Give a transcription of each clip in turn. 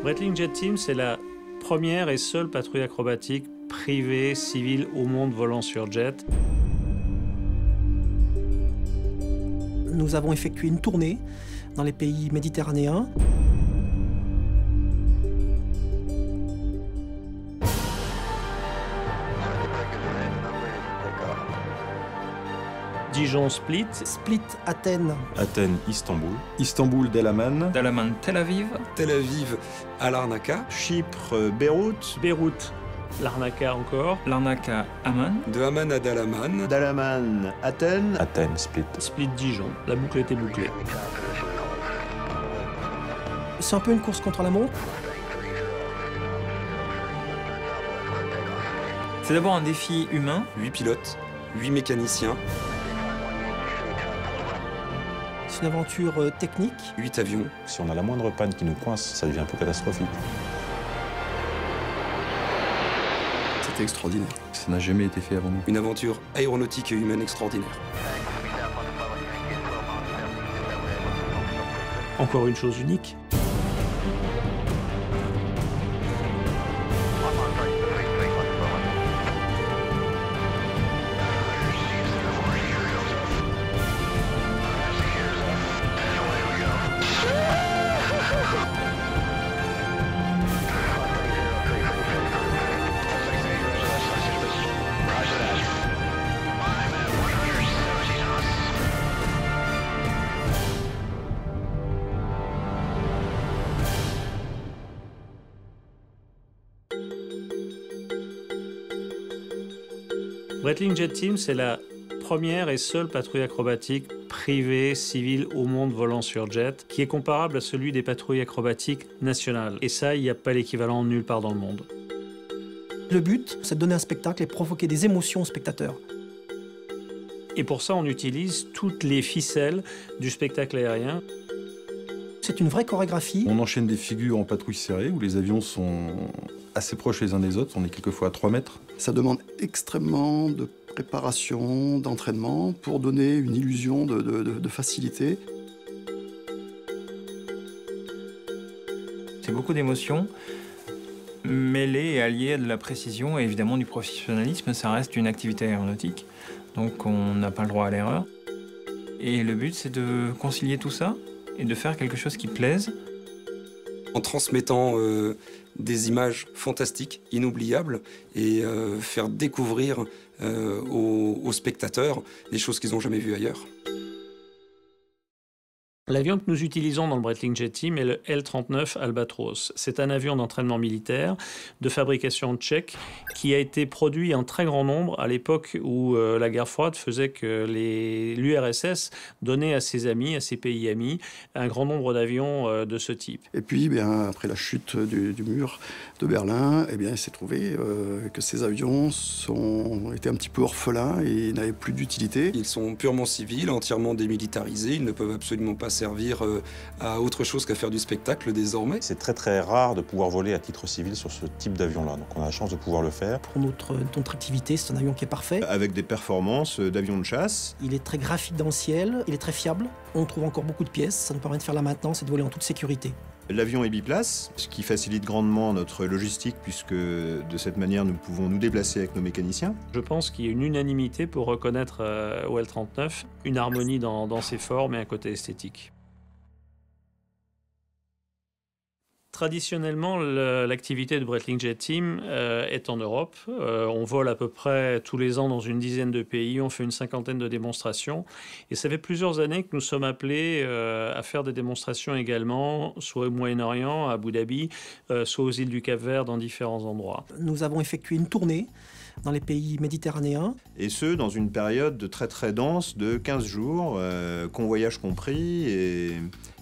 Breitling Jet Team, c'est la première et seule patrouille acrobatique privée, civile au monde volant sur jet. Nous avons effectué une tournée dans les pays méditerranéens. Dijon, Split. Split, Athènes. Athènes, Istanbul. Istanbul, Dalaman. Dalaman, Tel Aviv. Tel Aviv à Larnaca. Chypre, Beyrouth. Beyrouth, Larnaca encore. Larnaca, Amman. De Amman à Dalaman. Dalaman, Athènes. Athènes, Split. Split, Dijon. La boucle était bouclée. C'est un peu une course contre la montre. C'est d'abord un défi humain. 8 pilotes, 8 mécaniciens, C'est une aventure technique. 8 avions. Si on a la moindre panne qui nous coince, ça devient un peu catastrophique. C'était extraordinaire. Ça n'a jamais été fait avant nous. Une aventure aéronautique et humaine extraordinaire. Encore une chose unique. Breitling Jet Team, c'est la première et seule patrouille acrobatique privée, civile au monde volant sur jet, qui est comparable à celui des patrouilles acrobatiques nationales. Et ça, il n'y a pas l'équivalent nulle part dans le monde. Le but, c'est de donner un spectacle et provoquer des émotions aux spectateurs. Et pour ça, on utilise toutes les ficelles du spectacle aérien. C'est une vraie chorégraphie. On enchaîne des figures en patrouille serrée où les avions sont assez proches les uns des autres. On est quelquefois à 3 mètres. Ça demande extrêmement de préparation, d'entraînement pour donner une illusion de facilité. C'est beaucoup d'émotions, mêlées et alliées à de la précision et évidemment du professionnalisme. Ça reste une activité aéronautique, donc on n'a pas le droit à l'erreur. Et le but, c'est de concilier tout ça et de faire quelque chose qui plaise. En transmettant des images fantastiques, inoubliables, et faire découvrir aux spectateurs des choses qu'ils n'ont jamais vues ailleurs. L'avion que nous utilisons dans le Breitling Jet Team est le L-39 Albatros. C'est un avion d'entraînement militaire de fabrication tchèque qui a été produit en très grand nombre à l'époque où la guerre froide faisait que l'URSS donnait à ses amis, à ses pays amis, un grand nombre d'avions de ce type. Et puis, après la chute du mur de Berlin, il s'est trouvé que ces avions étaient un petit peu orphelins et n'avaient plus d'utilité. Ils sont purement civils, entièrement démilitarisés. Ils ne peuvent absolument pas servir à autre chose qu'à faire du spectacle désormais. C'est très très rare de pouvoir voler à titre civil sur ce type d'avion-là. Donc on a la chance de pouvoir le faire. Pour notre activité, c'est un avion qui est parfait. Avec des performances d'avion de chasse. Il est très graphique dans le ciel, il est très fiable. On trouve encore beaucoup de pièces, ça nous permet de faire la maintenance et de voler en toute sécurité. L'avion est biplace, ce qui facilite grandement notre logistique puisque de cette manière nous pouvons nous déplacer avec nos mécaniciens. Je pense qu'il y a une unanimité pour reconnaître au L-39 une harmonie dans ses formes et un côté esthétique. Traditionnellement, l'activité de Breitling Jet Team est en Europe. On vole à peu près tous les ans dans une dizaine de pays. On fait une cinquantaine de démonstrations. Et ça fait plusieurs années que nous sommes appelés à faire des démonstrations également, soit au Moyen-Orient, à Abu Dhabi, soit aux îles du Cap-Vert, dans différents endroits. Nous avons effectué une tournée dans les pays méditerranéens. Et ce, dans une période très très dense de 15 jours, convoyage compris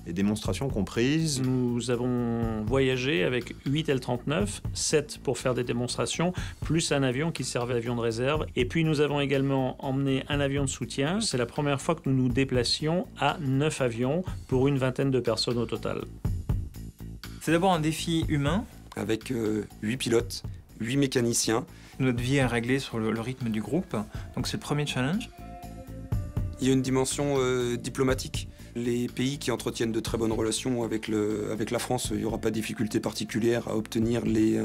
et démonstrations comprises. Nous avons voyagé avec 8 L-39, 7 pour faire des démonstrations, plus un avion qui servait d'avion de réserve. Et puis nous avons également emmené un avion de soutien. C'est la première fois que nous nous déplacions à 9 avions pour une vingtaine de personnes au total. C'est d'abord un défi humain. Avec 8 pilotes, 8 mécaniciens. Notre vie est réglée sur le rythme du groupe, donc c'est le premier challenge. Il y a une dimension diplomatique. Les pays qui entretiennent de très bonnes relations avec la France, il n'y aura pas de difficulté particulière à obtenir les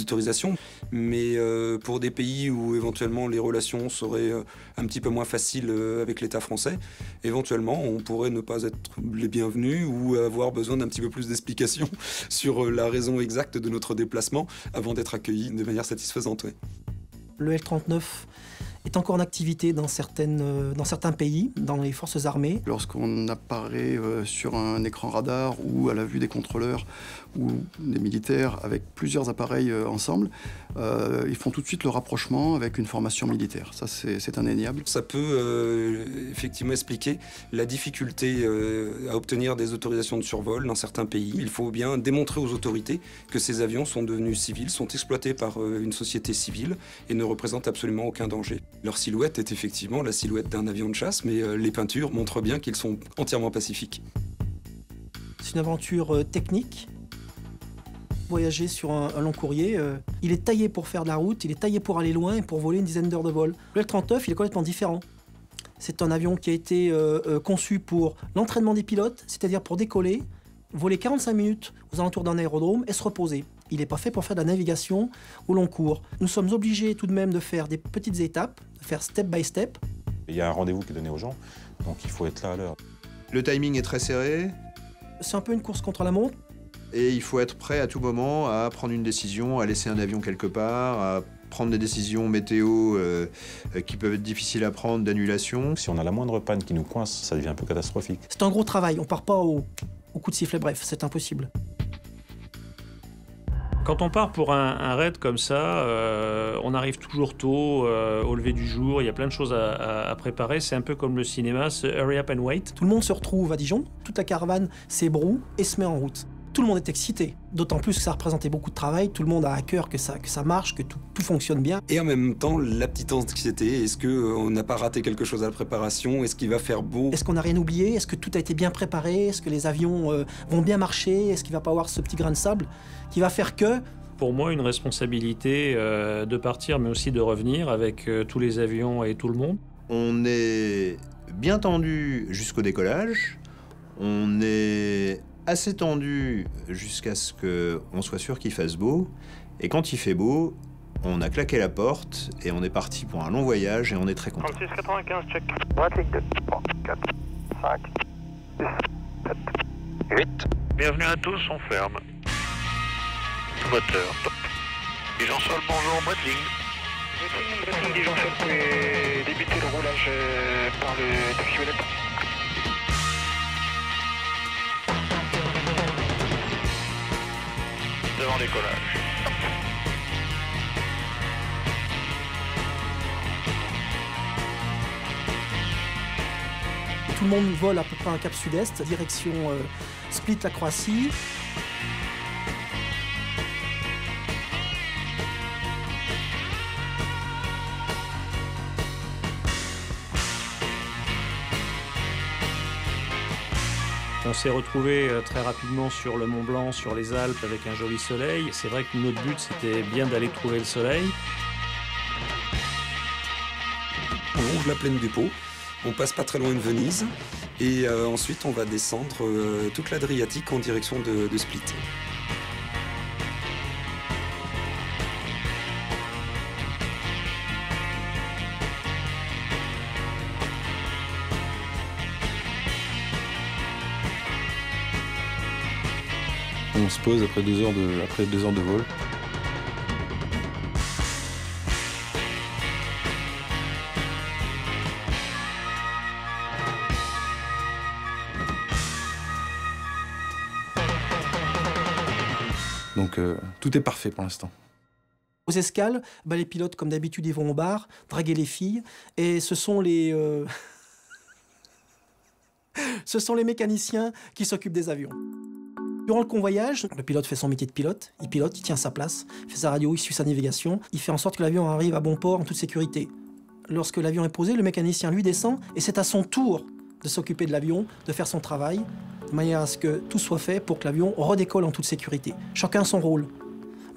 autorisations. Mais pour des pays où éventuellement les relations seraient un petit peu moins faciles avec l'État français, éventuellement on pourrait ne pas être les bienvenus ou avoir besoin d'un petit peu plus d'explications sur la raison exacte de notre déplacement avant d'être accueillis de manière satisfaisante. Ouais. Le L-39 est encore en activité dans certains pays, dans les forces armées. Lorsqu'on apparaît sur un écran radar ou à la vue des contrôleurs ou des militaires avec plusieurs appareils ensemble, ils font tout de suite le rapprochement avec une formation militaire. Ça, c'est indéniable. Ça peut effectivement expliquer la difficulté à obtenir des autorisations de survol dans certains pays. Il faut bien démontrer aux autorités que ces avions sont devenus civils, sont exploités par une société civile et ne représentent absolument aucun danger. Leur silhouette est effectivement la silhouette d'un avion de chasse, mais les peintures montrent bien qu'ils sont entièrement pacifiques. C'est une aventure technique. Voyager sur un long courrier, il est taillé pour faire de la route, il est taillé pour aller loin et pour voler une dizaine d'heures de vol. Le L-39, il est complètement différent. C'est un avion qui a été conçu pour l'entraînement des pilotes, c'est-à-dire pour décoller, voler 45 minutes aux alentours d'un aérodrome et se reposer. Il n'est pas fait pour faire de la navigation au long cours. Nous sommes obligés tout de même de faire des petites étapes, de faire step by step. Il y a un rendez-vous qui est donné aux gens, donc il faut être là à l'heure. Le timing est très serré. C'est un peu une course contre la montre. Et il faut être prêt à tout moment à prendre une décision, à laisser un avion quelque part, à prendre des décisions météo qui peuvent être difficiles à prendre, d'annulation. Si on a la moindre panne qui nous coince, ça devient un peu catastrophique. C'est un gros travail, on part pas au coup de sifflet, bref, c'est impossible. Quand on part pour un raid comme ça, on arrive toujours tôt, au lever du jour, il y a plein de choses à préparer. C'est un peu comme le cinéma, c'est hurry up and wait. Tout le monde se retrouve à Dijon, toute la caravane s'ébroue et se met en route. Tout le monde est excité, d'autant plus que ça représentait beaucoup de travail, tout le monde a à cœur que ça marche, que tout fonctionne bien. Et en même temps, la petite anxiété, est-ce qu'on n'a pas raté quelque chose à la préparation? Est-ce qu'il va faire beau? Est-ce qu'on n'a rien oublié? Est-ce que tout a été bien préparé? Est-ce que les avions vont bien marcher? Est-ce qu'il ne va pas avoir ce petit grain de sable qui va faire que... Pour moi, une responsabilité de partir, mais aussi de revenir avec tous les avions et tout le monde. On est bien tendu jusqu'au décollage. On est assez tendu jusqu'à ce qu'on soit sûr qu'il fasse beau. Et quand il fait beau, on a claqué la porte et on est parti pour un long voyage et on est très content. 36-95, check. Droite, ligne 2, 3, 4, 5, 6, 7, 8. Bienvenue à tous, on ferme. Moteur, top. Dijon Sol, bonjour, Breitling. Dijon Sol, vous pouvez débuter le roulage par le taxi Ouellet. Devant décollage. Tout le monde vole à peu près un cap sud-est, direction Split, la Croatie. On s'est retrouvé très rapidement sur le Mont Blanc, sur les Alpes, avec un joli soleil. C'est vrai que notre but, c'était bien d'aller trouver le soleil. On longe la plaine du Pô, on passe pas très loin de Venise, et ensuite on va descendre toute l'Adriatique en direction de Split. On se pose après 2 heures de vol. Donc tout est parfait pour l'instant. Aux escales, les pilotes, comme d'habitude, ils vont au bar, draguer les filles, et ce sont les mécaniciens qui s'occupent des avions. Durant le convoyage, le pilote fait son métier de pilote, il tient sa place, il fait sa radio, il suit sa navigation, il fait en sorte que l'avion arrive à bon port en toute sécurité. Lorsque l'avion est posé, le mécanicien lui descend et c'est à son tour de s'occuper de l'avion, de faire son travail, de manière à ce que tout soit fait pour que l'avion redécolle en toute sécurité. Chacun son rôle.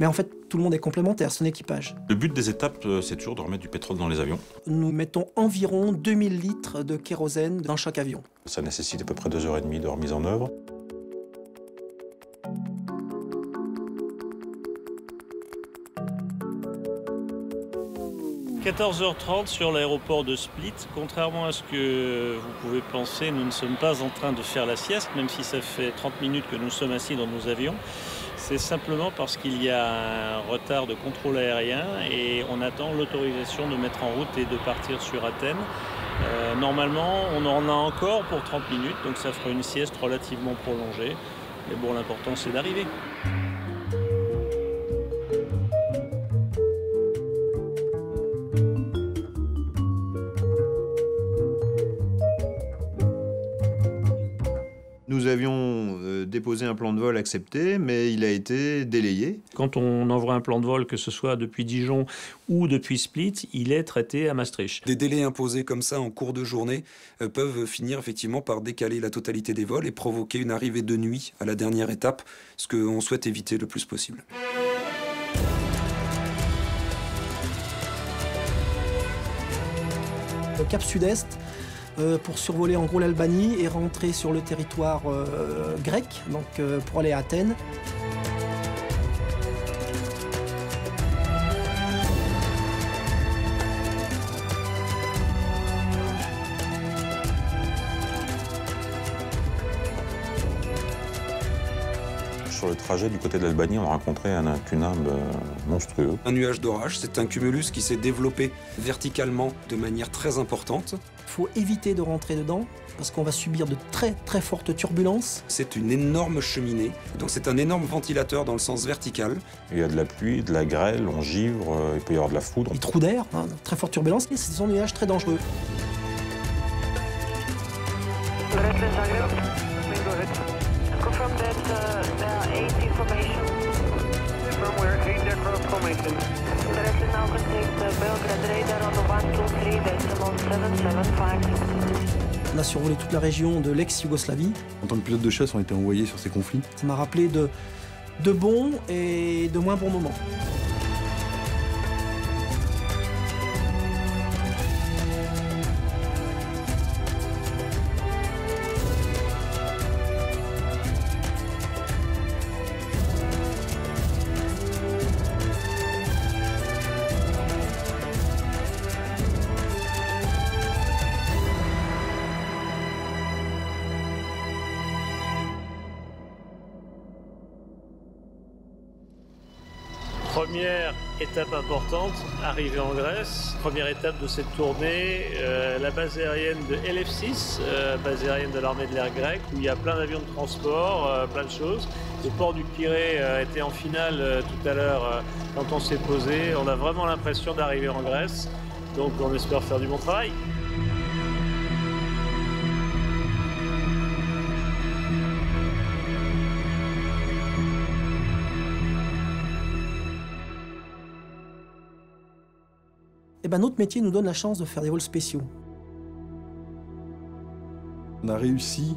Mais en fait, Tout le monde est complémentaire, son équipage. Le but des étapes, c'est toujours de remettre du pétrole dans les avions. Nous mettons environ 2000 litres de kérosène dans chaque avion. Ça nécessite à peu près 2h30 de remise en œuvre. – 14h30 sur l'aéroport de Split. Contrairement à ce que vous pouvez penser, nous ne sommes pas en train de faire la sieste, même si ça fait 30 minutes que nous sommes assis dans nos avions. C'est simplement parce qu'il y a un retard de contrôle aérien et on attend l'autorisation de mettre en route et de partir sur Athènes. Normalement, on en a encore pour 30 minutes, donc ça fera une sieste relativement prolongée. Mais bon, l'important, c'est d'arriver. Nous avions déposé un plan de vol accepté, mais il a été délayé. Quand on envoie un plan de vol, que ce soit depuis Dijon ou depuis Split, il est traité à Maastricht. Des délais imposés comme ça en cours de journée peuvent finir effectivement par décaler la totalité des vols et provoquer une arrivée de nuit à la dernière étape, ce qu'on souhaite éviter le plus possible. Le Cap Sud-Est, pour survoler en gros l'Albanie et rentrer sur le territoire grec, donc pour aller à Athènes. Sur le trajet du côté de l'Albanie, on a rencontré un cumulus monstrueux. Un nuage d'orage, c'est un cumulus qui s'est développé verticalement de manière très importante. Il faut éviter de rentrer dedans parce qu'on va subir de très très fortes turbulences. C'est une énorme cheminée, donc c'est un énorme ventilateur dans le sens vertical. Il y a de la pluie, de la grêle, on givre, il peut y avoir de la foudre. Des trous d'air, hein, très fortes turbulences, et ce sont des nuages très dangereux. On a survolé toute la région de l'ex-Yougoslavie. En tant que pilote de chasse, on a été envoyé sur ces conflits. Ça m'a rappelé de bons et de moins bons moments. Première étape importante, arrivée en Grèce. Première étape de cette tournée, la base aérienne de LF6, base aérienne de l'armée de l'air grecque, où il y a plein d'avions de transport, plein de choses. Le port du Pirée était en finale tout à l'heure quand on s'est posé. On a vraiment l'impression d'arriver en Grèce, donc on espère faire du bon travail. Eh ben, notre métier nous donne la chance de faire des vols spéciaux. On a réussi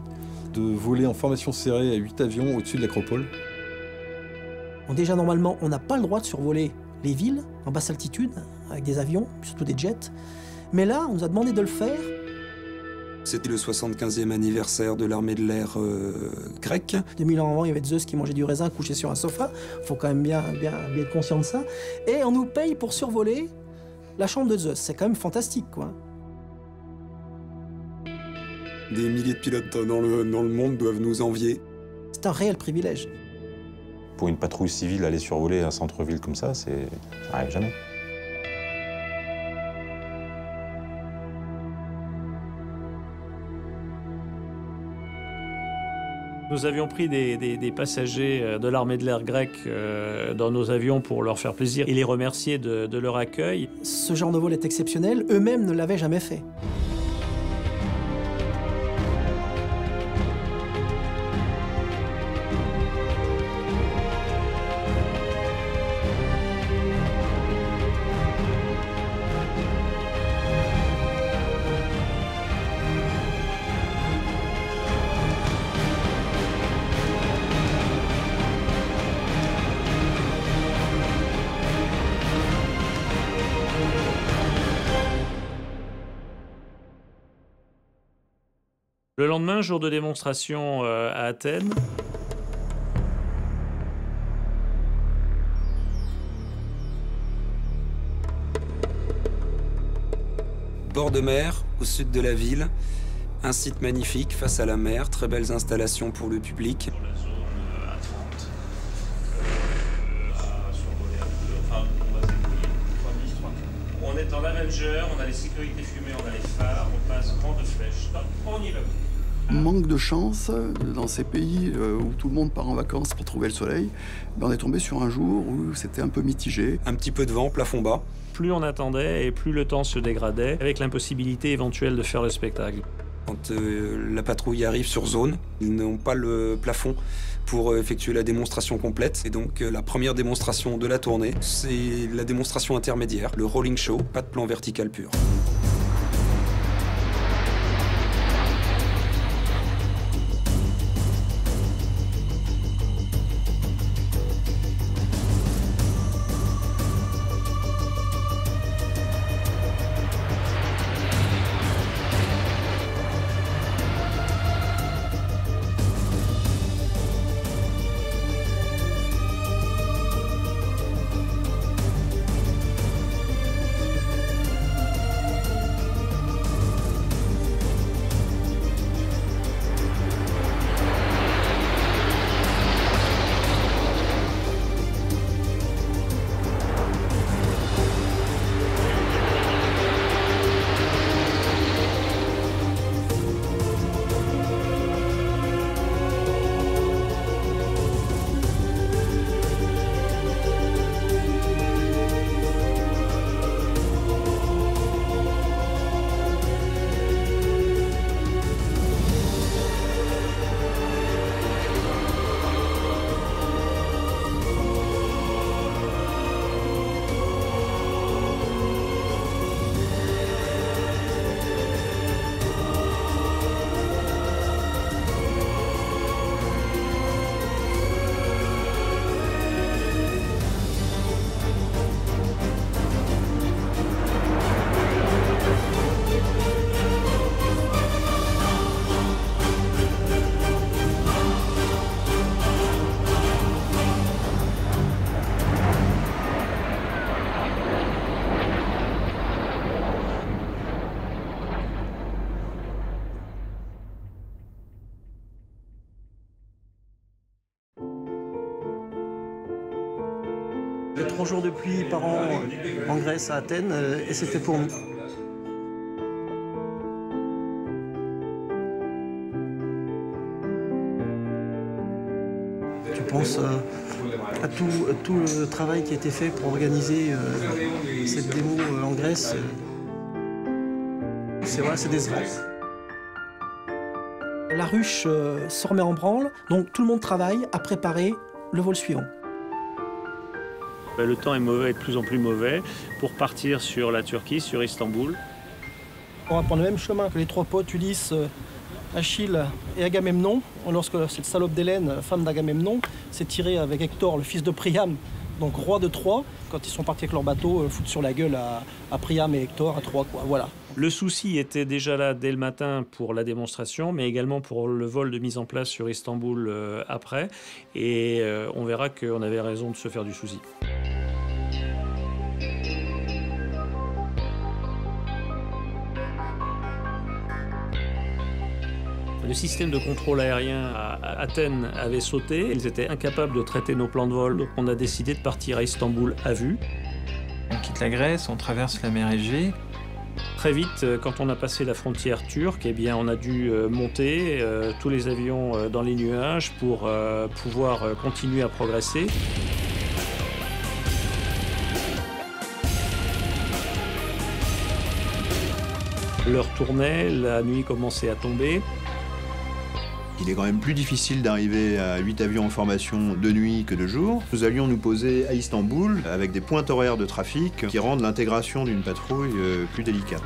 de voler en formation serrée à 8 avions au-dessus de l'Acropole. Bon, déjà, normalement, on n'a pas le droit de survoler les villes en basse altitude avec des avions, surtout des jets. Mais là, on nous a demandé de le faire. C'était le 75e anniversaire de l'armée de l'air grecque. 2000 ans avant, il y avait Zeus qui mangeait du raisin couché sur un sofa. Il faut quand même bien être conscient de ça. Et on nous paye pour survoler la chambre de Zeus. C'est quand même fantastique, quoi. Des milliers de pilotes dans le monde doivent nous envier. C'est un réel privilège. Pour une patrouille civile, aller survoler un centre-ville comme ça, ça n'arrive jamais. Nous avions pris des passagers de l'armée de l'air grecque dans nos avions pour leur faire plaisir et les remercier de leur accueil. Ce genre de vol est exceptionnel, eux-mêmes ne l'avaient jamais fait. Le lendemain, jour de démonstration à Athènes. Bord de mer, au sud de la ville, un site magnifique face à la mer, très belles installations pour le public. La zone A30, survolée un peu, enfin, on va s'ébrouiller. On est en Avenger, on a les sécurités fumées, on a les phares, on passe grande flèche. On y va. Manque de chance, dans ces pays où tout le monde part en vacances pour trouver le soleil, on est tombé sur un jour où c'était un peu mitigé. Un petit peu de vent, plafond bas. Plus on attendait et plus le temps se dégradait, avec l'impossibilité éventuelle de faire le spectacle. Quand la patrouille arrive sur zone, ils n'ont pas le plafond pour effectuer la démonstration complète. Et donc la première démonstration de la tournée, c'est la démonstration intermédiaire, le rolling show, pas de plan vertical pur. Il y a 3 jours de pluie par an en Grèce, à Athènes, et c'était pour nous. Tu penses à tout le travail qui a été fait pour organiser cette démo en Grèce. C'est vrai, c'est décevant. La ruche se remet en branle, donc tout le monde travaille à préparer le vol suivant. Le temps est mauvais et de plus en plus mauvais pour partir sur la Turquie, sur Istanbul. On va prendre le même chemin que les 3 potes, Ulysse, Achille et Agamemnon. Lorsque cette salope d'Hélène, femme d'Agamemnon, s'est tirée avec Hector, le fils de Priam, donc roi de Troie, quand ils sont partis avec leur bateau, foutre sur la gueule à Priam et Hector, à Troie, quoi. Voilà. Le souci était déjà là dès le matin pour la démonstration, mais également pour le vol de mise en place sur Istanbul après. Et on verra qu'on avait raison de se faire du souci. Le système de contrôle aérien à Athènes avait sauté. Ils étaient incapables de traiter nos plans de vol, donc on a décidé de partir à Istanbul à vue. On quitte la Grèce, on traverse la mer Égée. Très vite, quand on a passé la frontière turque, eh bien, on a dû monter tous les avions dans les nuages pour pouvoir continuer à progresser. L'heure tournait, la nuit commençait à tomber. Il est quand même plus difficile d'arriver à 8 avions en formation de nuit que de jour. Nous allions nous poser à Istanbul avec des pointes horaires de trafic qui rendent l'intégration d'une patrouille plus délicate.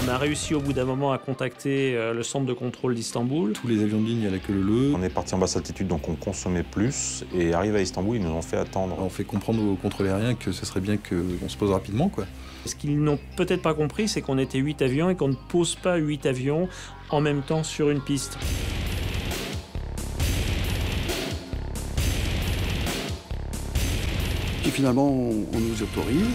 On a réussi au bout d'un moment à contacter le centre de contrôle d'Istanbul. Tous les avions de ligne à la queue leu-leu. On est parti en basse altitude, donc on consommait plus. Et arrivé à Istanbul, ils nous ont fait attendre. On fait comprendre aux contrôleurs aériens que ce serait bien qu'on se pose rapidement, quoi. Ce qu'ils n'ont peut-être pas compris, c'est qu'on était 8 avions et qu'on ne pose pas 8 avions en même temps sur une piste. Puis finalement, on nous autorise.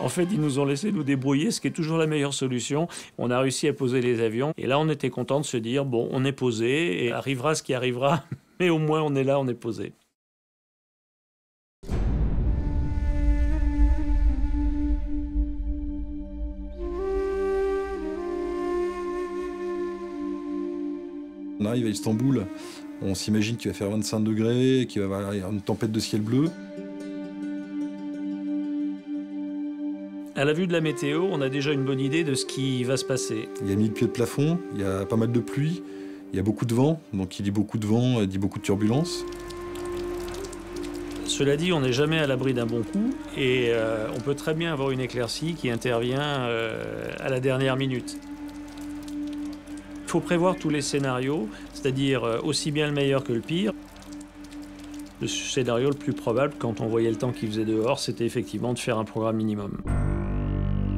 En fait, ils nous ont laissé nous débrouiller, ce qui est toujours la meilleure solution. On a réussi à poser les avions. Et là, on était content de se dire, bon, on est posé, et arrivera ce qui arrivera, mais au moins on est là, on est posé. On arrive à Istanbul, on s'imagine qu'il va faire 25 degrés, qu'il va y avoir une tempête de ciel bleu. À la vue de la météo, on a déjà une bonne idée de ce qui va se passer. Il y a 1000 pieds de plafond, il y a pas mal de pluie, il y a beaucoup de vent, donc qui dit beaucoup de vent dit beaucoup de turbulences. Cela dit, on n'est jamais à l'abri d'un bon coup et on peut très bien avoir une éclaircie qui intervient à la dernière minute. Il faut prévoir tous les scénarios, c'est-à-dire aussi bien le meilleur que le pire. Le scénario le plus probable, quand on voyait le temps qu'il faisait dehors, c'était effectivement de faire un programme minimum.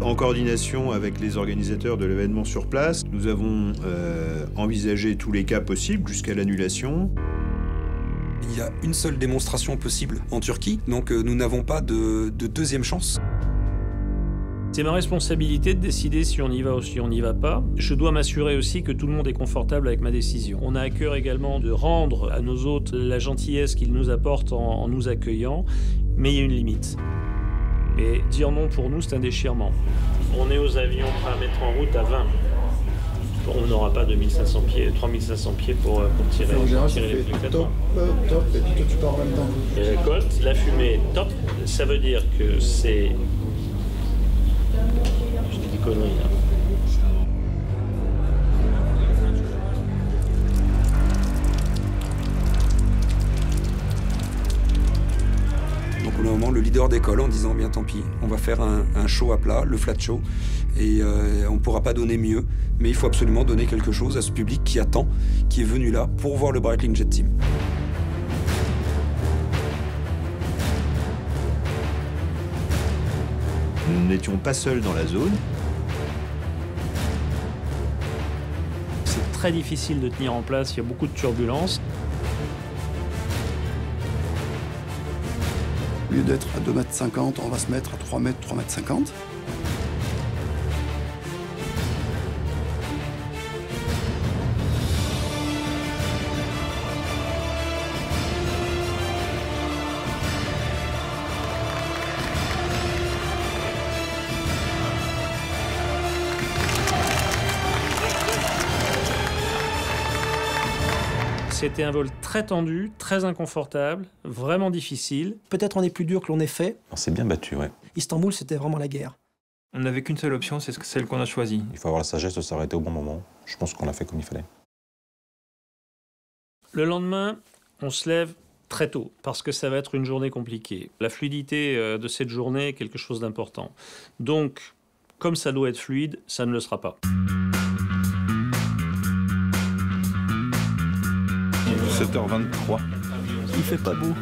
En coordination avec les organisateurs de l'événement sur place, nous avons envisagé tous les cas possibles jusqu'à l'annulation. Il y a une seule démonstration possible en Turquie, donc nous n'avons pas de deuxième chance. C'est ma responsabilité de décider si on y va ou si on n'y va pas. Je dois m'assurer aussi que tout le monde est confortable avec ma décision. On a à cœur également de rendre à nos hôtes la gentillesse qu'ils nous apportent en nous accueillant, mais il y a une limite. Et dire non pour nous, c'est un déchirement. On est aux avions prêts à mettre en route à 20. On n'aura pas 2500 pieds, 3500 pieds pour tirer, tirer les flics. Top, et puis toi tu pars en même temps. Et la côte, la fumée, top. Ça veut dire que c'est... Je dis des conneries là. Donc au moment, le leader d'école en disant bien tant pis, on va faire un show à plat, le flat show, et on ne pourra pas donner mieux, mais il faut absolument donner quelque chose à ce public qui attend, qui est venu là pour voir le Breitling Jet Team. Nous n'étions pas seuls dans la zone. C'est très difficile de tenir en place, il y a beaucoup de turbulences. Au lieu d'être à 2,50 m, on va se mettre à 3 m, 3,50 m. C'était un vol très tendu, très inconfortable, vraiment difficile. Peut-être on est plus dur que l'on est fait. On s'est bien battu, ouais. Istanbul, c'était vraiment la guerre. On n'avait qu'une seule option, c'est celle qu'on a choisie. Il faut avoir la sagesse de s'arrêter au bon moment. Je pense qu'on l'a fait comme il fallait. Le lendemain, on se lève très tôt, parce que ça va être une journée compliquée. La fluidité de cette journée est quelque chose d'important. Donc, comme ça doit être fluide, ça ne le sera pas. 7h23. Il fait pas beau.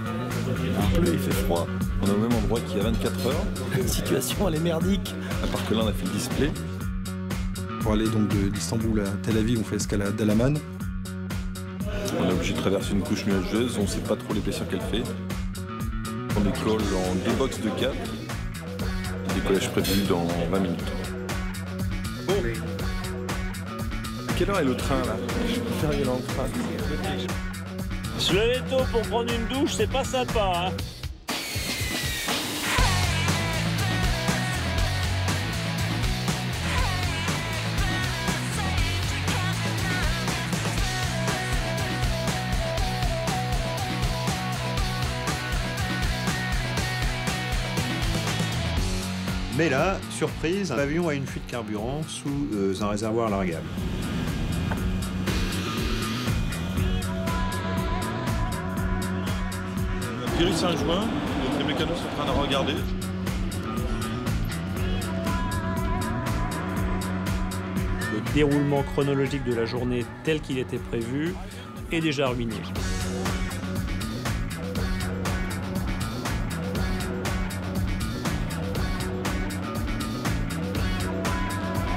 Il pleut, il fait froid. On est au même endroit qu'il y a 24 heures. La situation, elle est merdique. À part que là, on a fait le display. Pour aller donc d'Istanbul à Tel Aviv, on fait escale à Dalaman. On est obligé de traverser une couche nuageuse, on ne sait pas trop l'épaisseur qu'elle fait. On décolle en 2 box de 4. Décollage prévu dans 20 minutes. Bon. Quelle heure est le train là? Je suis arrivé dans le train. Se lever tôt pour prendre une douche, c'est pas sympa, hein. Mais là, surprise, l'avion a une fuite de carburant sous un réservoir largable. Virus Saint-Juin, donc les mécanos sont en train de regarder. Le déroulement chronologique de la journée tel qu'il était prévu est déjà ruiné.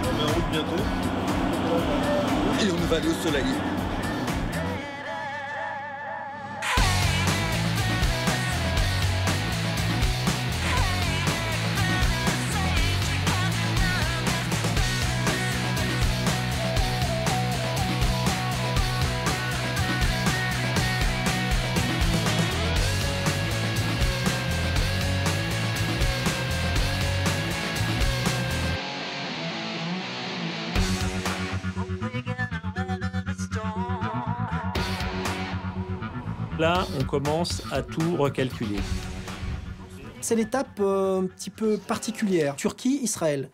On met en route bientôt. Et on va aller au soleil. Là, on commence à tout recalculer. C'est l'étape un petit peu particulière. Turquie, Israël.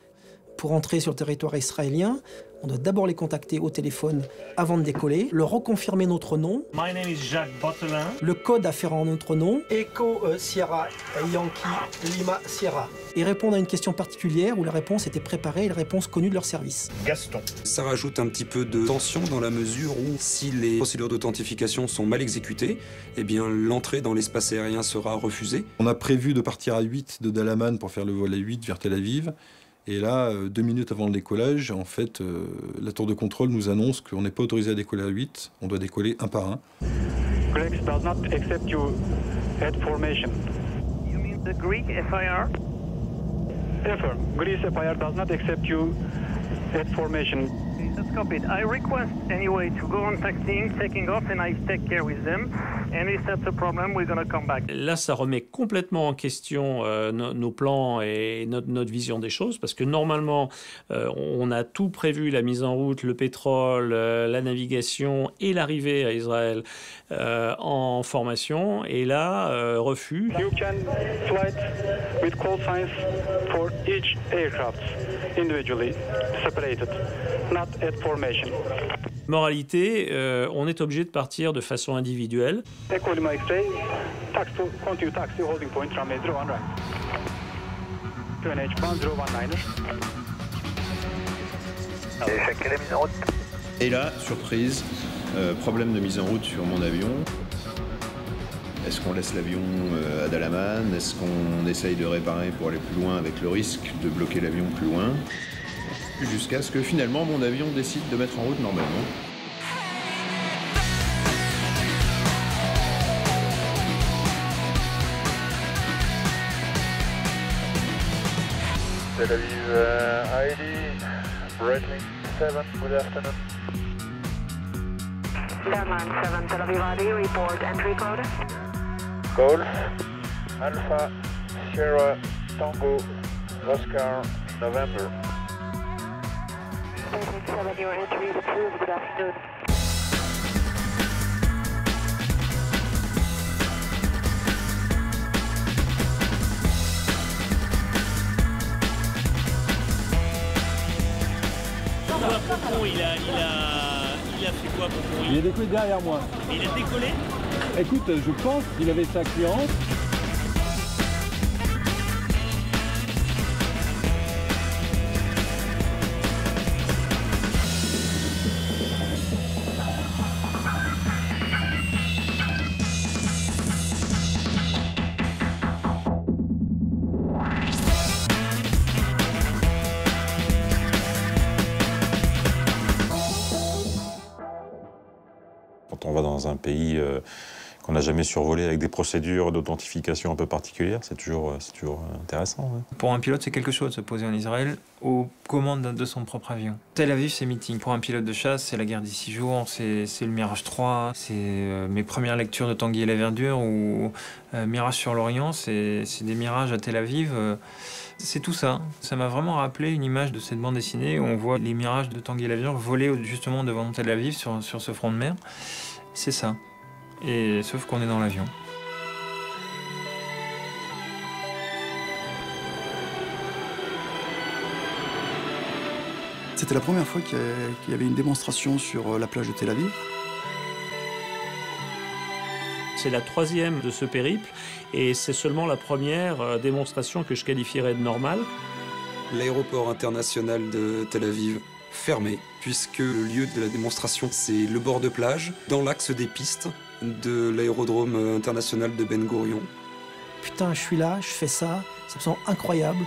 Pour entrer sur le territoire israélien, on doit d'abord les contacter au téléphone avant de décoller, leur reconfirmer notre nom. My name is Jacques Bottelin. Le code afférent à notre nom. Echo Sierra Yankee Lima Sierra. Et répondre à une question particulière où la réponse était préparée et la réponse connue de leur service. Gaston. Ça rajoute un petit peu de tension dans la mesure où si les procédures d'authentification sont mal exécutées, eh bien l'entrée dans l'espace aérien sera refusée. On a prévu de partir à 8 de Dalaman pour faire le vol à 8 vers Tel Aviv. Et là, 2 minutes avant le décollage, en fait, la tour de contrôle nous annonce qu'on n'est pas autorisé à décoller à 8, on doit décoller un par un. Greeks does not accept you at formation. You mean the Greek FIR? Therefore, Greece FIR does not accept you at formation. That's copied. I request anyway to go on taxiing, taking off, and I take care with them. And if that's a problem, we're going to come back. Là, ça remet complètement en question nos plans et notre vision des choses, parce que normalement, on a tout prévu, la mise en route, le pétrole, la navigation et l'arrivée à Israël en formation, et là, refus. You can flight with call signs for each aircraft, individually, separated, not at formation. Moralité, on est obligé de partir de façon individuelle. Echo Lima X-ray, taxi, continue taxi, holding point, runway 01 right. QNH 1019. Checker les mises en route. Et là, surprise, problème de mise en route sur mon avion. Est-ce qu'on laisse l'avion à Dalaman? Est-ce qu'on essaye de réparer pour aller plus loin avec le risque de bloquer l'avion plus loin? Jusqu'à ce que finalement mon avion décide de mettre en route normalement. Tel Aviv ID, Breitling 7, good afternoon. Daman 7, Tel Aviv ID, report entry code. Golf, Alpha, Sierra, Tango, Oscar, November. 7, your entry is approved, good afternoon. Pompon, il a fait quoi, Pompon? Il a décollé derrière moi. Il a décollé? Écoute, je pense qu'il avait sa cliente. Quand on va dans un pays qu'on n'a jamais survolé avec des procédures d'authentification un peu particulières, c'est toujours intéressant. Ouais. Pour un pilote, c'est quelque chose de se poser en Israël aux commandes de son propre avion. Tel Aviv, c'est meeting. Pour un pilote de chasse, c'est la guerre des 6 jours, c'est le Mirage 3, c'est mes premières lectures de Tanguy et la Verdure, ou Mirage sur l'Orient, c'est des mirages à Tel Aviv. C'est tout ça. Ça m'a vraiment rappelé une image de cette bande dessinée où on voit les mirages de Tanguy et la Verdure voler justement devant Tel Aviv sur ce front de mer. C'est ça. Et sauf qu'on est dans l'avion. C'était la première fois qu'il y avait une démonstration sur la plage de Tel Aviv. C'est la 3e de ce périple et c'est seulement la première démonstration que je qualifierais de normale. L'aéroport international de Tel Aviv fermé, puisque le lieu de la démonstration, c'est le bord de plage, dans l'axe des pistes de l'aérodrome international de Ben Gurion. Putain, je suis là, je fais ça me semble incroyable.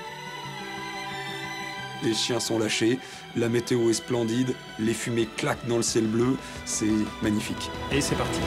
Les chiens sont lâchés, la météo est splendide, les fumées claquent dans le ciel bleu, c'est magnifique. Et c'est parti.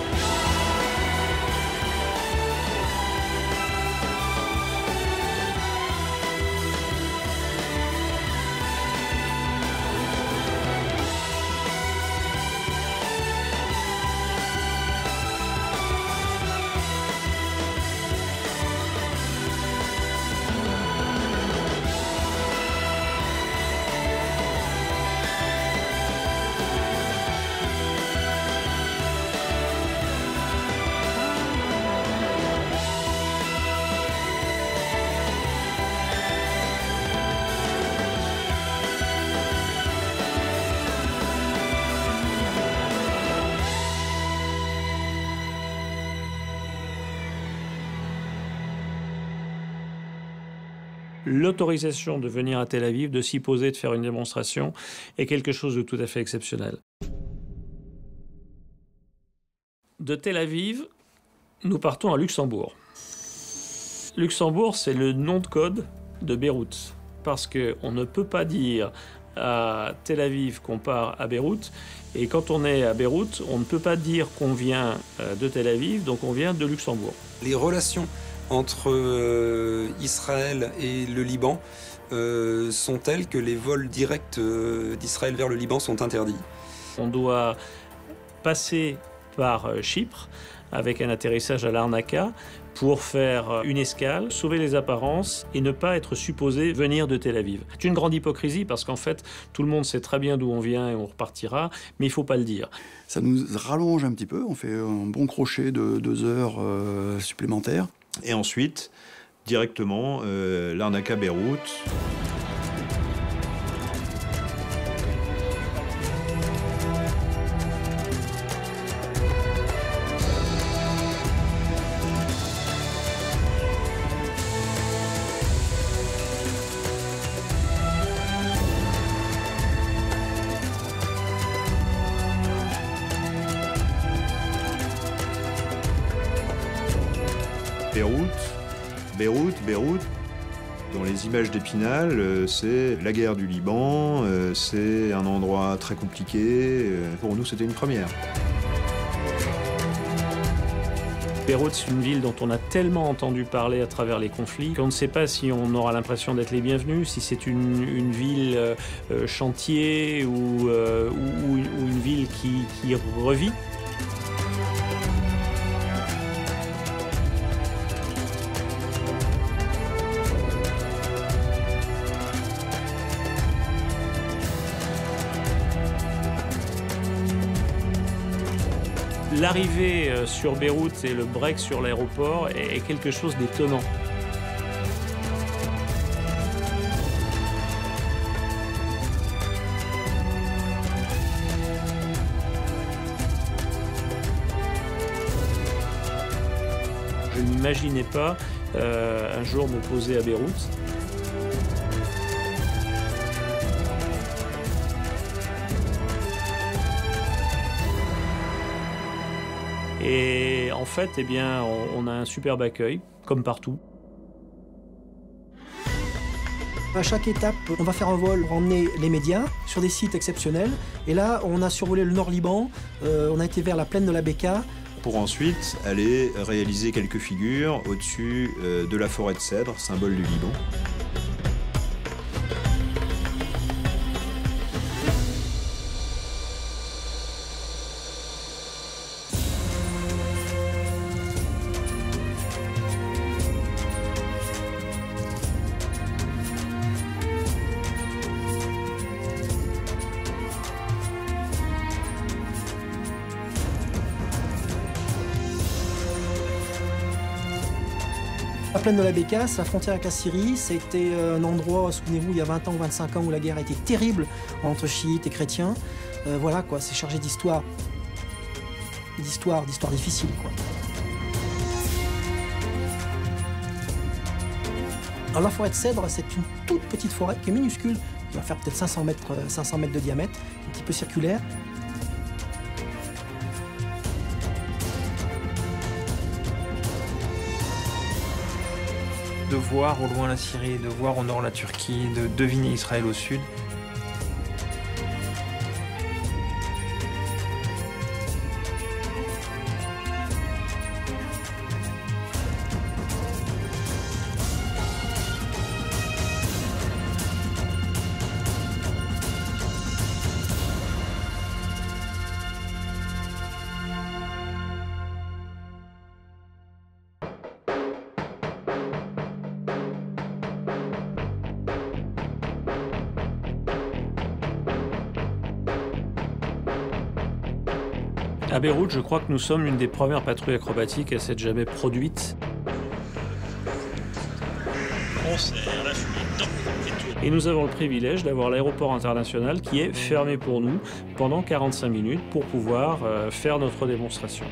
L'autorisation de venir à Tel Aviv, de s'y poser, de faire une démonstration, est quelque chose de tout à fait exceptionnel. De Tel Aviv, nous partons à Luxembourg. Luxembourg, c'est le nom de code de Beyrouth, parce qu'on ne peut pas dire à Tel Aviv qu'on part à Beyrouth, et quand on est à Beyrouth, on ne peut pas dire qu'on vient de Tel Aviv, donc on vient de Luxembourg. Les relations entre Israël et le Liban sont telles que les vols directs d'Israël vers le Liban sont interdits. On doit passer par Chypre avec un atterrissage à Larnaca pour faire une escale, sauver les apparences et ne pas être supposé venir de Tel Aviv. C'est une grande hypocrisie parce qu'en fait, tout le monde sait très bien d'où on vient et on repartira, mais il ne faut pas le dire. Ça nous rallonge un petit peu, on fait un bon crochet de 2 heures supplémentaires. Et ensuite, directement, Larnaca-Beyrouth. Beyrouth, dans les images d'Épinal, c'est la guerre du Liban, c'est un endroit très compliqué. Pour nous, c'était une première. Beyrouth, c'est une ville dont on a tellement entendu parler à travers les conflits qu'on ne sait pas si on aura l'impression d'être les bienvenus, si c'est une ville chantier ou une ville qui revit. L'arrivée sur Beyrouth et le break sur l'aéroport est quelque chose d'étonnant. Je n'imaginais pas un jour me poser à Beyrouth. Et en fait, eh bien, on a un superbe accueil, comme partout. À chaque étape, on va faire un vol pour emmener les médias sur des sites exceptionnels. Et là, on a survolé le Nord-Liban, on a été vers la plaine de la Bekaa. Pour ensuite aller réaliser quelques figures au-dessus de la forêt de cèdre, symbole du Liban. La plaine de la Bécasse, la frontière avec la Syrie, c'était un endroit, souvenez-vous, il y a 20 ans ou 25 ans où la guerre a été terrible entre chiites et chrétiens. Voilà quoi, c'est chargé d'histoire. D'histoire difficile quoi. Alors la forêt de cèdre, c'est une toute petite forêt qui est minuscule, qui va faire peut-être 500 mètres de diamètre, un petit peu circulaire. De voir au loin la Syrie, de voir au nord la Turquie, de deviner Israël au sud. À Beyrouth, je crois que nous sommes l'une des premières patrouilles acrobatiques à s'être jamais produite. On serre la fuite. Et nous avons le privilège d'avoir l'aéroport international qui est fermé pour nous pendant 45 minutes pour pouvoir faire notre démonstration.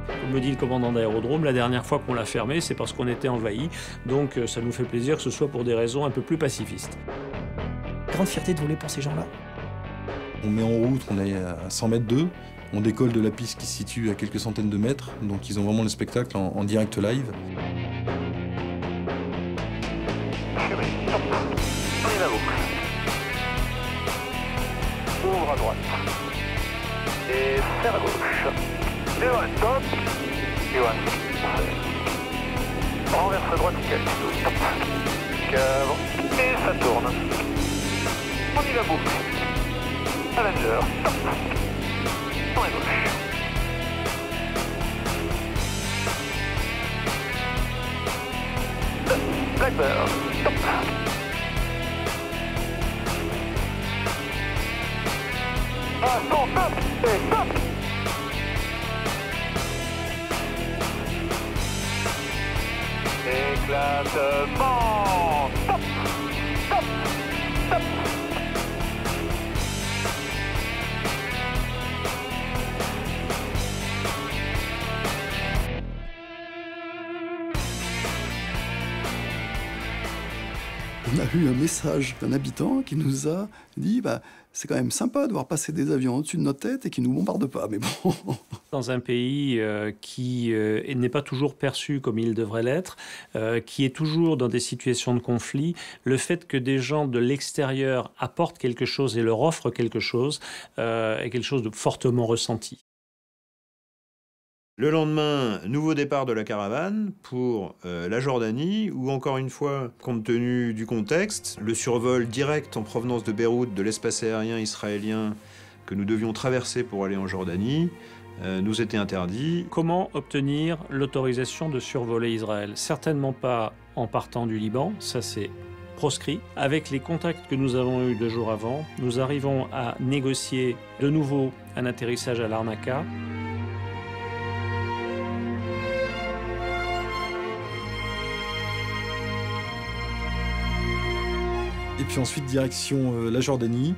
Comme me dit le commandant d'aérodrome, la dernière fois qu'on l'a fermé, c'est parce qu'on était envahi. Donc ça nous fait plaisir que ce soit pour des raisons un peu plus pacifistes. Grande fierté de voler pour ces gens-là. On met en route, on est à 100 mètres d'eux, on décolle de la piste qui se situe à quelques centaines de mètres, donc ils ont vraiment le spectacle en direct live. On y va boucle. Ouvre à droite. Et serre à gauche. Et voilà, stop. Et voilà. Renverse à droite, nickel. Stop. Qu'avant. Et ça tourne. On y va boucle. Avenger, stop. Tourne à gauche. Blackbird, stop. Ah, stop, stop, et stop. Éclatement, stop, stop, stop. On a eu un message d'un habitant qui nous a dit c'est quand même sympa de voir passer des avions au-dessus de notre tête et qui ne nous bombardent pas, mais bon. Dans un pays qui n'est pas toujours perçu comme il devrait l'être, qui est toujours dans des situations de conflit, le fait que des gens de l'extérieur apportent quelque chose et leur offrent quelque chose est quelque chose de fortement ressenti. Le lendemain, nouveau départ de la caravane pour la Jordanie, où encore une fois, compte tenu du contexte, le survol direct en provenance de Beyrouth de l'espace aérien israélien que nous devions traverser pour aller en Jordanie nous était interdit. Comment obtenir l'autorisation de survoler Israël? Certainement pas en partant du Liban, ça c'est proscrit. Avec les contacts que nous avons eus 2 jours avant, nous arrivons à négocier de nouveau un atterrissage à Larnaca. Et puis ensuite, direction la Jordanie,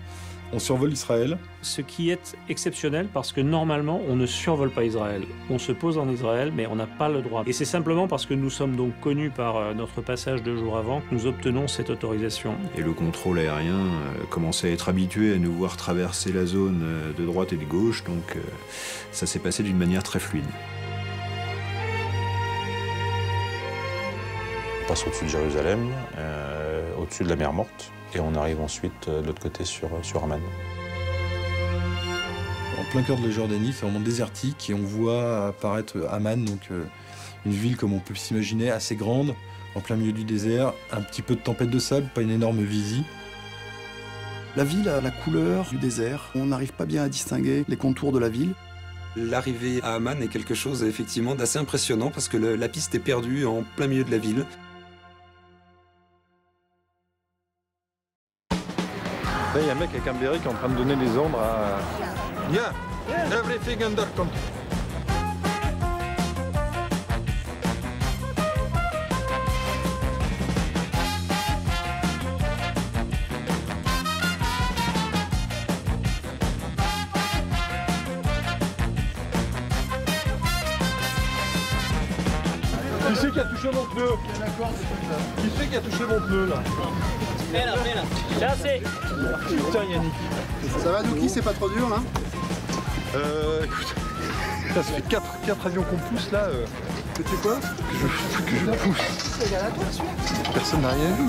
on survole Israël. Ce qui est exceptionnel parce que normalement, on ne survole pas Israël. On se pose en Israël, mais on n'a pas le droit. Et c'est simplement parce que nous sommes donc connus par notre passage 2 jours avant que nous obtenons cette autorisation. Et le contrôle aérien commençait à être habitué à nous voir traverser la zone de droite et de gauche, donc ça s'est passé d'une manière très fluide. On passe au-dessus de Jérusalem, au-dessus de la mer Morte, et on arrive ensuite de l'autre côté sur Amman. En plein cœur de la Jordanie, c'est vraiment désertique, et on voit apparaître Amman, donc une ville comme on peut s'imaginer, assez grande, en plein milieu du désert, un petit peu de tempête de sable, pas une énorme visie. La ville a la couleur du désert, on n'arrive pas bien à distinguer les contours de la ville. L'arrivée à Amman est quelque chose effectivement d'assez impressionnant parce que la piste est perdue en plein milieu de la ville. Là, il y a un mec avec un béret qui est en train de donner des ordres à... Yeah, everything under control. c'est qui a touché mon pneu? Qui c'est qui a touché mon pneu là? Putain Yannick. Ça va Douki, c'est pas trop dur là? Écoute, ça fait 4 avions qu'on pousse là. Tu sais quoi? Que je pousse. Personne n'a rien vu.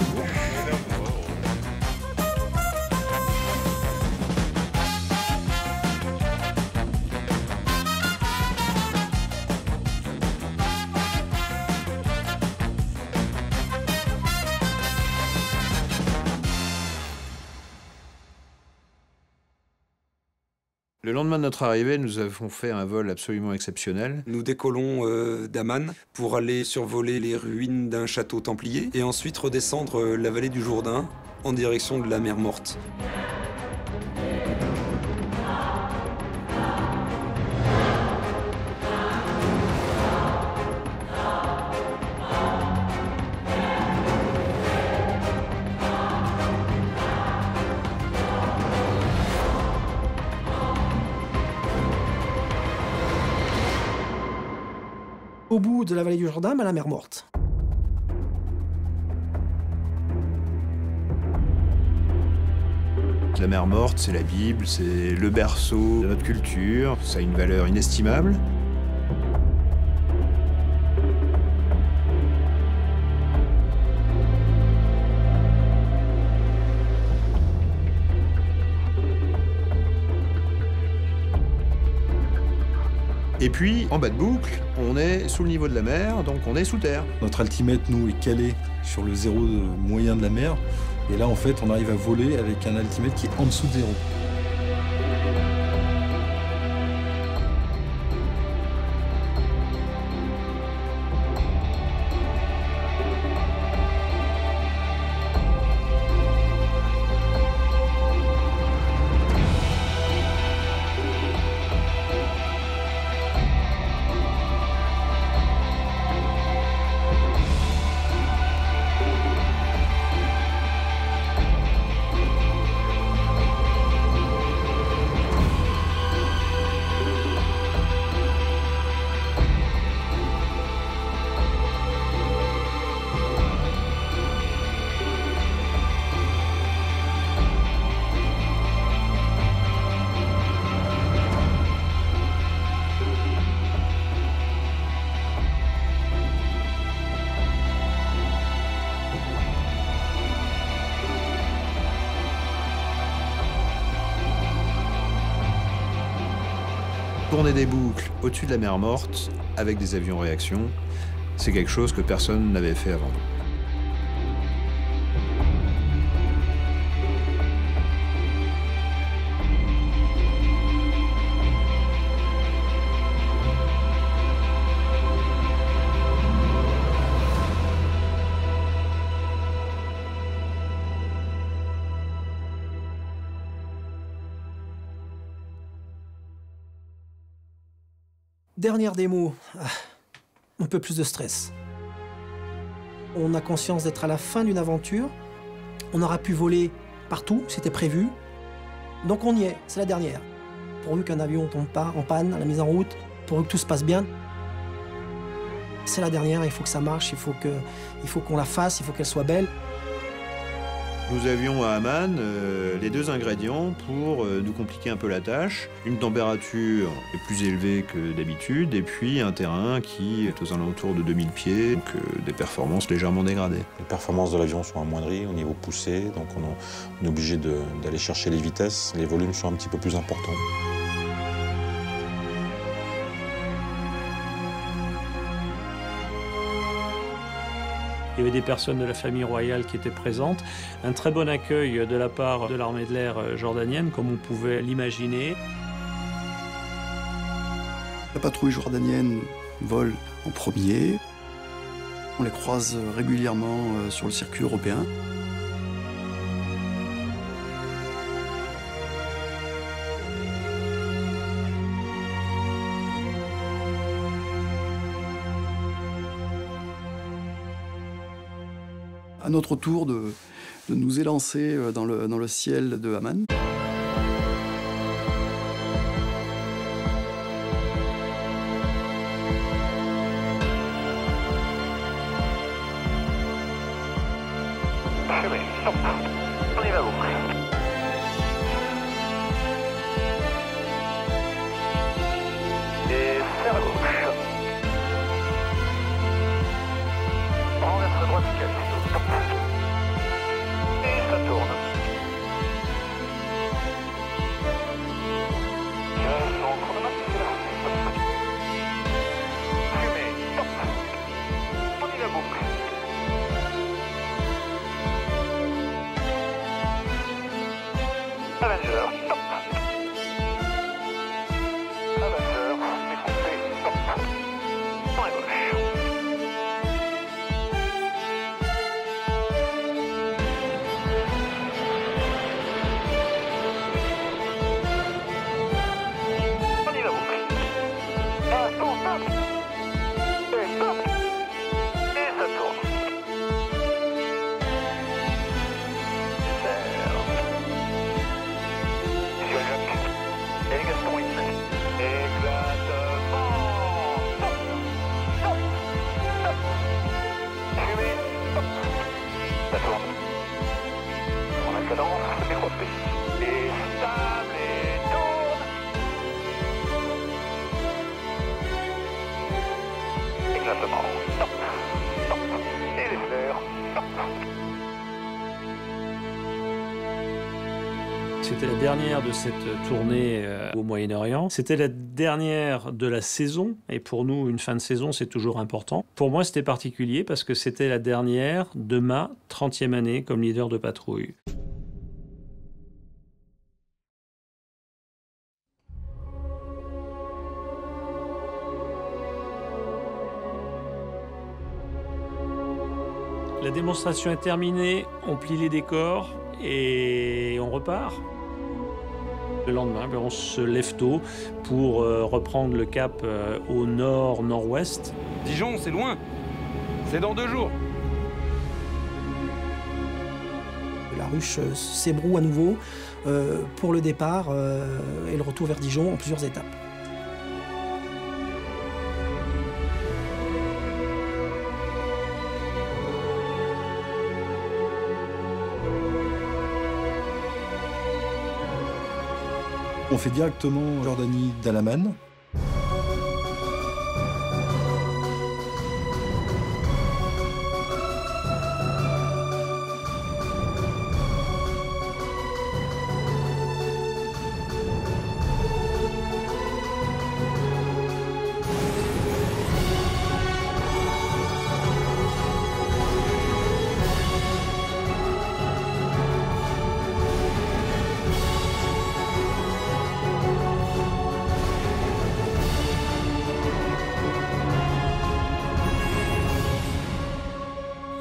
Le lendemain de notre arrivée, nous avons fait un vol absolument exceptionnel. Nous décollons d'Amman pour aller survoler les ruines d'un château templier et ensuite redescendre la vallée du Jourdain en direction de la mer Morte. Au bout de la vallée du Jourdain, à la mer Morte. La mer Morte, c'est la Bible, c'est le berceau de notre culture, ça a une valeur inestimable. Et puis, en bas de boucle, on est sous le niveau de la mer, donc on est sous terre. Notre altimètre, nous, est calé sur le zéro moyen de la mer. Et là, en fait, on arrive à voler avec un altimètre qui est en dessous de zéro. Tourner des boucles au-dessus de la mer Morte avec des avions réaction, c'est quelque chose que personne n'avait fait avant. Dernière démo, un peu plus de stress. On a conscience d'être à la fin d'une aventure. On aura pu voler partout, c'était prévu. Donc on y est, c'est la dernière. Pourvu qu'un avion ne tombe pas en panne à la mise en route, pourvu que tout se passe bien. C'est la dernière, il faut que ça marche, il faut qu'on la fasse, il faut qu'elle soit belle. Nous avions à Amman les deux ingrédients pour nous compliquer un peu la tâche. Une température plus élevée que d'habitude et puis un terrain qui est aux alentours de 2000 pieds, donc des performances légèrement dégradées. Les performances de l'avion sont amoindries au niveau poussé, donc on est obligé d'aller chercher les vitesses. Les volumes sont un petit peu plus importants. Il y avait des personnes de la famille royale qui étaient présentes. Un très bon accueil de la part de l'armée de l'air jordanienne, comme on pouvait l'imaginer. La patrouille jordanienne vole en premier. On les croise régulièrement sur le circuit européen. À notre tour de nous élancer dans le ciel de Amman. Fumée, stop. On y va boucle. Et serre à gauche. Renverse à droite, calme. Stop. Et ça tourne. Son chronomètre, c'est là. Stop. Fumée, stop. On y va boucle. Avenger, stop. Avenger, défoncé, stop. Dans la gauche. On y va boucle. Stop, stop. Et stop. Et ça tourne. Et Gaston X. Éclatement. Stop. Stop. Stop. Fumée. Stop. Ça tourne. On a cadence, mais refait. Et stable et tourne. Éclatement. Stop. Stop. Et les fleurs. Stop. C'était la dernière de cette tournée au Moyen-Orient. C'était la dernière de la saison. Et pour nous, une fin de saison, c'est toujours important. Pour moi, c'était particulier parce que c'était la dernière de ma 30e année comme leader de patrouille. La démonstration est terminée, on plie les décors et on repart. Le lendemain, on se lève tôt pour reprendre le cap au nord-nord-ouest. Dijon, c'est loin. C'est dans 2 jours. La ruche s'ébroue à nouveau pour le départ et le retour vers Dijon en plusieurs étapes. On fait directement Jordanie Dalaman.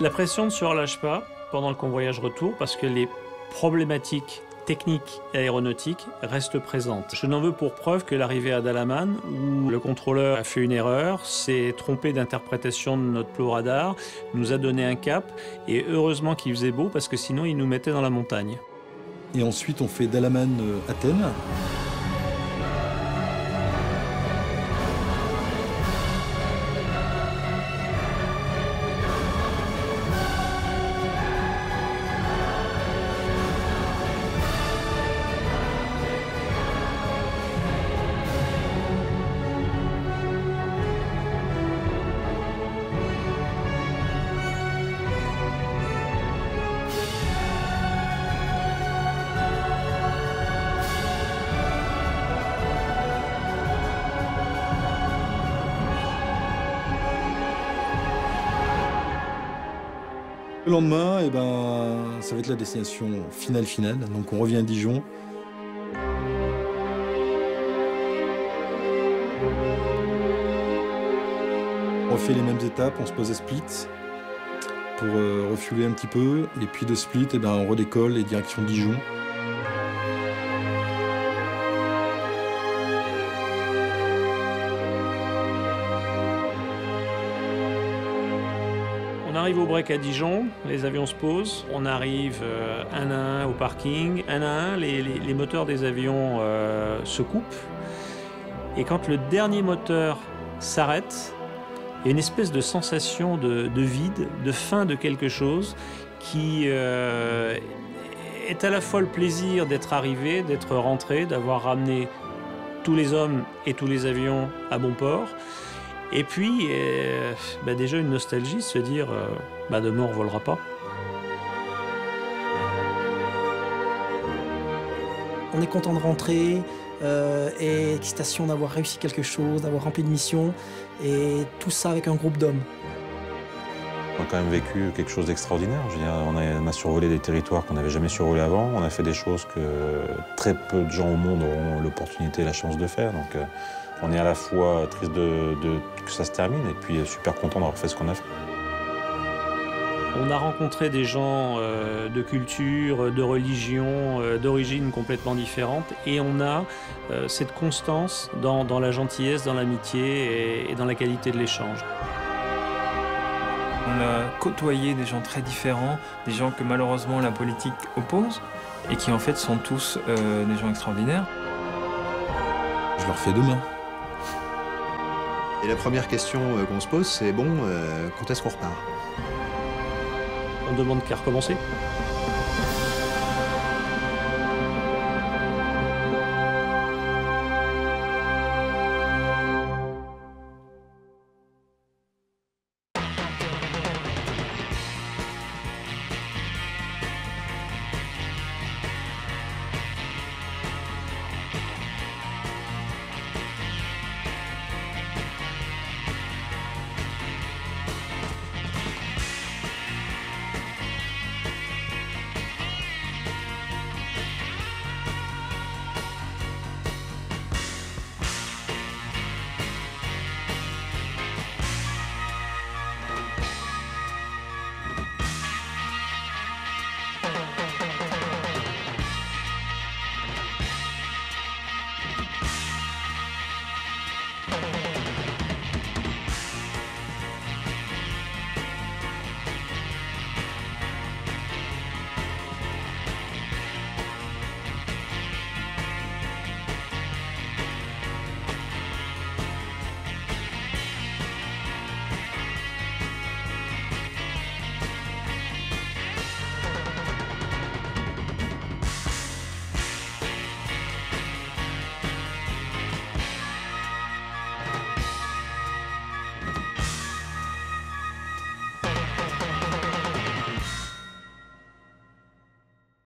La pression ne se relâche pas pendant le convoyage retour parce que les problématiques techniques et aéronautiques restent présentes. Je n'en veux pour preuve que l'arrivée à Dalaman, où le contrôleur a fait une erreur, s'est trompé d'interprétation de notre plot radar, nous a donné un cap, et heureusement qu'il faisait beau parce que sinon il nous mettait dans la montagne. Et ensuite on fait Dalaman-Athènes. Le lendemain, ça va être la destination finale. Donc on revient à Dijon. On refait les mêmes étapes, on se pose à Split pour refueler un petit peu. Et puis de Split, on redécolle et direction Dijon. On arrive au break à Dijon, les avions se posent, on arrive un à un au parking, un à un, les moteurs des avions se coupent. Et quand le dernier moteur s'arrête, il y a une espèce de sensation de vide, de fin de quelque chose qui est à la fois le plaisir d'être arrivé, d'être rentré, d'avoir ramené tous les hommes et tous les avions à bon port, et puis déjà une nostalgie, se dire demain on ne volera pas. On est content de rentrer, et excitation d'avoir réussi quelque chose, d'avoir rempli une mission, et tout ça avec un groupe d'hommes. On a quand même vécu quelque chose d'extraordinaire. Je veux dire, on a survolé des territoires qu'on n'avait jamais survolés avant. On a fait des choses que très peu de gens au monde auront l'opportunité et la chance de faire. Donc on est à la fois triste que ça se termine et puis super content d'avoir fait ce qu'on a fait. On a rencontré des gens de culture, de religion, d'origine complètement différentes, et on a cette constance dans la gentillesse, dans l'amitié et dans la qualité de l'échange. On a côtoyé des gens très différents, des gens que malheureusement la politique oppose, et qui en fait sont tous des gens extraordinaires. Je leur fais demain. Et la première question qu'on se pose, c'est bon, quand est-ce qu'on repart ? On demande qu'à recommencer.